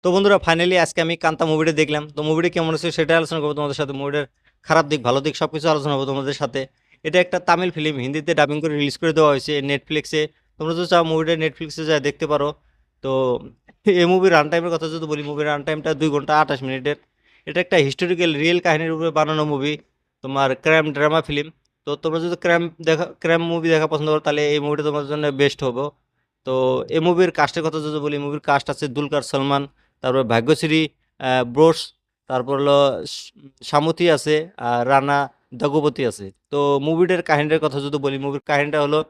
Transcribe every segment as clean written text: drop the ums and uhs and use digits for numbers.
তো বন্ধুরা ফাইনালি আজকে আমি কান্তা মুভিটা দেখলাম। তো মুভিটা কেমন হচ্ছে সেটা আলোচনা করবো তোমাদের সাথে। মুভিটার খারাপ দিক ভালো দিক সবকিছু আলোচনা করবো তোমাদের সাথে। এটা একটা তামিল ফিল্ম, হিন্দিতে ডাবিং করে রিলিজ করে দেওয়া হয়েছে নেটফ্লিক্সে। তোমরা যদি চাও মুভিটা নেটফ্লিক্সে যা দেখতে পারো। তো এই মুভির রান টাইমের কথা যদি বলি, মুভির রান টাইমটা 2 ঘন্টা 28 মিনিটের। এটা একটা হিস্টোরিক্যাল রিয়েল কাহিনীর উপরে বানানো মুভি, তোমার ক্রাইম ড্রামা ফিল্ম। তো তোমরা যদি ক্রাইম মুভি দেখা পছন্দ করো তাহলে এই মুভিটা তোমার জন্য বেস্ট হবে। তো এই মুভির কাস্টের কথা যদি বলি, মুভির কাস্ট আছে দুলকার সলমান, তারপর ভাগ্যশ্রী, ব্রোস, তারপর হলো সামুথি আছে, আর রানা দাগুপতি আছে। তো মুভিটার কাহিনীর কথা যদি বলি, মুভির কাহিনীটা হলো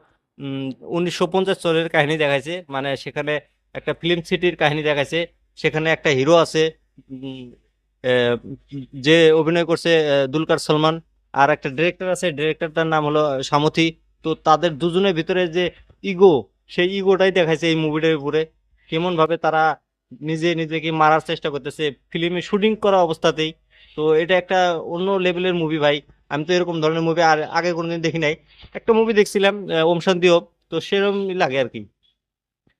1950 সালের কাহিনী দেখাইছে। মানে সেখানে একটা ফিল্ম সিটির কাহিনী দেখাইছে। সেখানে একটা হিরো আছে, উম, আহ, যে অভিনয় করছে দুলকার সলমান। আর একটা ডিরেক্টর আছে, ডিরেক্টরটার নাম হলো সামুথি। তো তাদের দুজনের ভিতরে যে ইগো, সেই ইগোটাই দেখাইছে এই মুভিটার উপরে। কেমন ভাবে তারা নিজে নিজেকে মারার চেষ্টা করতেছে ফিল্মে শুটিং করা অবস্থাতেই। তো এটা একটা অন্য লেভেলের মুভি ভাই। আমি তো এরকম ধরনের মুভি আর আগে কোনোদিন দেখি নাই। একটা মুভি দেখছিলাম ওম শান্তি ওম, তো সেরকম লাগে আর কি।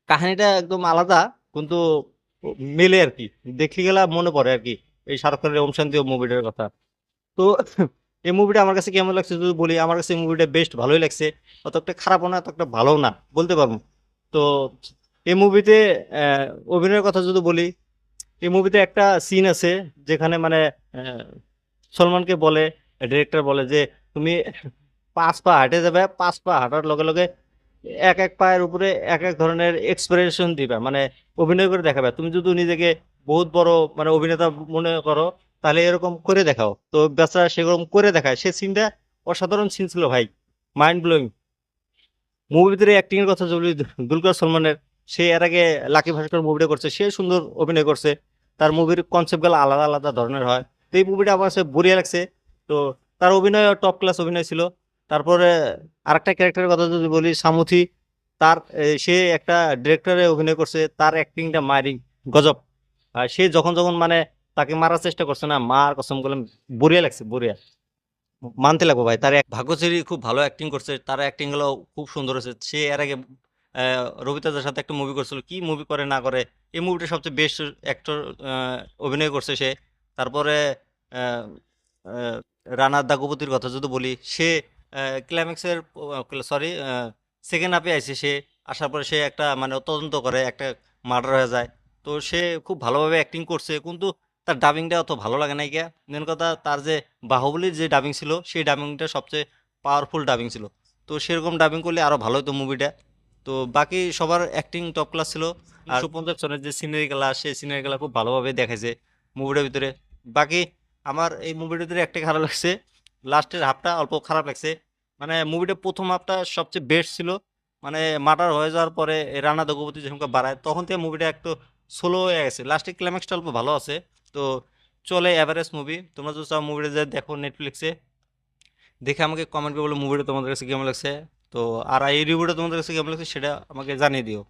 কাহিনীটা একদম আলাদা, কিন্তু মেলে আর কি। দেখলি গেলা মনে পড়ে আর কি এই শাহরুখ খানের ওম শান্তি ওম মুভিটার কথা। তো এই মুভিটা আমার কাছে কেমন লাগছে যদি বলি, আমার কাছে মুভিটা বেস্ট ভালোই লাগছে। অতটা খারাপও না, অতটা ভালো না বলতে পারবো। তো এই মুভিতে অভিনয়ের কথা যদি বলি, এই মুভিতে একটা সিন আছে যেখানে মানে আহ, সলমানকে বলে, ডিরেক্টর বলে যে তুমি 5 পা হাঁটে যাবে, 5 পা হাঁটার লগে লগে এক এক পায়ের উপরে এক এক ধরনের এক্সপ্রেশন দিবা, মানে অভিনয় করে দেখাবে। তুমি যদি নিজেকে বহুত বড় মানে অভিনেতা মনে করো, তাহলে এরকম করে দেখাও। তো বেচারা সেরকম করে দেখায়। সে সিনটা অসাধারণ সিন ছিল ভাই, মাইন্ড ব্লোয়িং। মুভির ভিতরে অ্যাক্টিং এর কথা যদি দুলকার সলমানের, সে এর আগে লাকি ভাস্কর মুভিটা করছে, সে সুন্দর অভিনয় করছে। তার মুভির কনসেপ্ট গুলো আলাদা আলাদা ধরনের হয়। তো এই মুভিটা আমার কাছে বঢ়িয়া লাগছে। তো তার অভিনয় টপ ক্লাস অভিনয় ছিল। তারপরে আরেকটা ক্যারেক্টারের কথা যদি বলি, সামুথি, তার সে একটা ডিরেক্টরে অভিনয় করছে, তার অ্যাক্টিংটা মারি গজব। আর সে যখন যখন মানে তাকে মারার চেষ্টা করছে না, মার কসম করলাম, বঢ়িয়া লাগছে বঢ়িয়া। মানতে লাগবো ভাই, তার এক ভাগ্যশ্রী খুব ভালো অ্যাক্টিং করছে, তার অ্যাক্টিং গুলো খুব সুন্দর হয়েছে। সে এর আগে রবিতাদের সাথে একটা মুভি করছিল, কি মুভি করে না করে, এই মুভিটা সবচেয়ে বেস্ট অ্যাক্টর অভিনয় করছে সে। তারপরে আহ, আহ, রানা দাগুপতির কথা যদি বলি, সে ক্লাইম্যাক্সের, সরি, সেকেন্ড হাফে আইছে সে। আসার পরে সে একটা মানে তদন্ত করে, একটা মার্ডার হয়ে যায়। তো সে খুব ভালোভাবে অ্যাক্টিং করছে, কিন্তু তার ডাবিংটা অত ভালো লাগে নাই গিয়া। মেন কথা, তার যে বাহুবলীর যে ডাবিং ছিল, সেই ডাবিংটা সবচেয়ে পাওয়ারফুল ডাবিং ছিল। তো সেরকম ডাবিং করলে আরো ভালো হতো মুভিটা। তো বাকি সবার অ্যাক্টিং টপ ক্লাস ছিল। আর সুপঞ্জাব সনের যে সিনারি গুলা, সেই সিনারি গুলা খুব ভালোভাবে দেখাইছে মুভিটার ভিতরে। বাকি আমার এই মুভিটার ভিতরে একটা খারাপ লাগছে, লাস্টের হাফটা অল্প খারাপ লাগছে। মানে মুভিটা প্রথম হাফটা সবচেয়ে বেস্ট ছিল। মানে মার্ডার হয়ে যাওয়ার পরে এই রানা দগবতী যখন বাড়ায়, তখন থেকে মুভিটা একটু স্লো হয়ে গেছে। লাস্টের ক্লাইম্যাক্সটা অল্প ভালো আছে। তো চলে এভারেজ মুভি। তোমরা যদি চাও মুভিটা যে দেখো নেটফ্লিক্সে, দেখে আমাকে কমেন্ট করে বলো মুভিটা তোমাদের কাছে কেমন লাগছে। তো আর এই রিভিউটা তোমাদের কাছে কেমন লাগছে সেটা আমাকে জানিয়ে দিও।